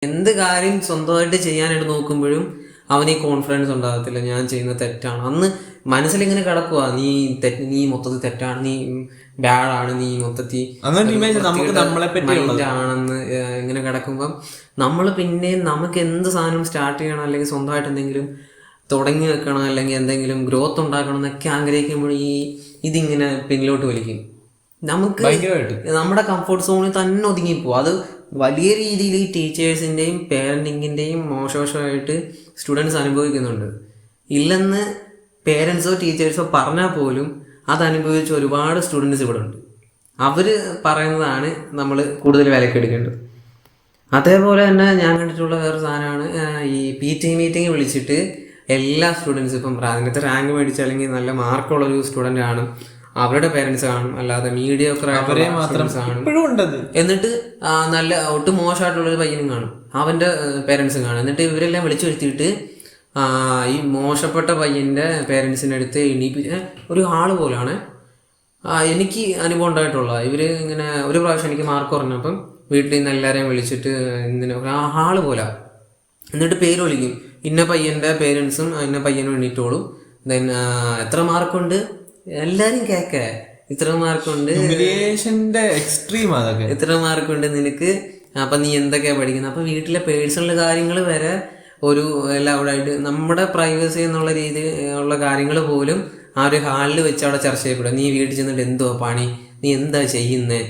എന്ത് കാര്യം സ്വന്തമായിട്ട് ചെയ്യാനായിട്ട് നോക്കുമ്പോഴും അവന് ഈ കോൺഫിഡൻസ് ഉണ്ടാകത്തില്ല, ഞാൻ ചെയ്യുന്ന തെറ്റാണ്. അന്ന് മനസ്സിലിങ്ങനെ കിടക്കുക, നീ മൊത്തത്തിൽ തെറ്റാണ്, നീ ബാഡാണ്, നീ മൊത്തത്തിൽ ആണെന്ന് ഇങ്ങനെ കിടക്കുമ്പം നമ്മൾ പിന്നെ നമുക്ക് എന്ത് സാധനം സ്റ്റാർട്ട് ചെയ്യണം, അല്ലെങ്കിൽ സ്വന്തമായിട്ട് എന്തെങ്കിലും തുടങ്ങി വെക്കണം, അല്ലെങ്കിൽ എന്തെങ്കിലും ഗ്രോത്ത് ഉണ്ടാക്കണം എന്നൊക്കെ ആഗ്രഹിക്കുമ്പോൾ ഇതിങ്ങനെ പിന്നിലോട്ട് വലിക്കും. നമുക്ക് നമ്മുടെ കംഫർട്ട് സോണിൽ തന്നെ ഒതുങ്ങിപ്പോവും. അത് വലിയ രീതിയിൽ ഈ ടീച്ചേഴ്സിൻ്റെയും പേരൻറ്റിങ്ങിൻ്റെയും മോശവശമായിട്ട് സ്റ്റുഡൻസ് അനുഭവിക്കുന്നുണ്ട്. ഇല്ലെന്ന് പേരൻസോ ടീച്ചേഴ്സോ പറഞ്ഞാൽ പോലും അത് അനുഭവിച്ച ഒരുപാട് സ്റ്റുഡൻസ് ഇവിടെ ഉണ്ട്. അവർ പറയുന്നതാണ് നമ്മൾ കൂടുതൽ വിലക്കെടുക്കേണ്ടത്. അതേപോലെ തന്നെ ഞാൻ കണ്ടിട്ടുള്ള വേറെ സാധനമാണ് ഈ PT മീറ്റിംഗ് വിളിച്ചിട്ട് എല്ലാ സ്റ്റുഡൻസും, ഇപ്പം അതിനകത്ത് റാങ്ക് മേടിച്ച അല്ലെങ്കിൽ നല്ല മാർക്കുള്ളൊരു സ്റ്റുഡൻ്റ് ആണ്, അവരുടെ പേരൻസ് കാണും, അല്ലാതെ മീഡിയോക്കർ എന്നിട്ട് നല്ല ഒട്ടും മോശമായിട്ടുള്ളൊരു പയ്യനും കാണും, അവൻ്റെ പേരൻസും കാണും. എന്നിട്ട് ഇവരെല്ലാം വിളിച്ചു വരുത്തിയിട്ട് ഈ മോശപ്പെട്ട പയ്യൻ്റെ പേരൻസിൻ്റെ അടുത്ത് ഒരു ഹാള് പോലാണ് എനിക്ക് അനുഭവം ഉണ്ടായിട്ടുള്ള. ഇവർ ഇങ്ങനെ ഒരു പ്രാവശ്യം എനിക്ക് മാർക്ക് പറഞ്ഞപ്പം വീട്ടിൽ നിന്ന് എല്ലാവരെയും വിളിച്ചിട്ട് ഹാള് പോലെ, എന്നിട്ട് പേര് വിളിക്കും, ഇന്ന പയ്യൻ്റെ പേരൻസും ഇന്ന പയ്യനും എണ്ണീറ്റോളും, ദെൻ എത്ര മാർക്കുണ്ട് എല്ലാരും കേക്ക, ഇത്ര മാർക്കുണ്ട്, ഇത്ര മാർക്കുണ്ട് നിനക്ക്, അപ്പൊ നീ എന്തൊക്കെയാ പഠിക്കുന്നത്. അപ്പൊ വീട്ടിലെ പേഴ്സണൽ കാര്യങ്ങൾ വരെ ഒരു ലൗഡായിട്ട് നമ്മുടെ പ്രൈവസി എന്നുള്ള രീതിയിലുള്ള കാര്യങ്ങൾ പോലും ആ ഒരു ഹാളിൽ വെച്ച് അവിടെ ചർച്ച ചെയ്യപ്പെടുക. നീ വീട്ടിൽ ചെന്നിട്ട് എന്തുവാ പണി, നീ എന്താ ചെയ്യുന്നേ,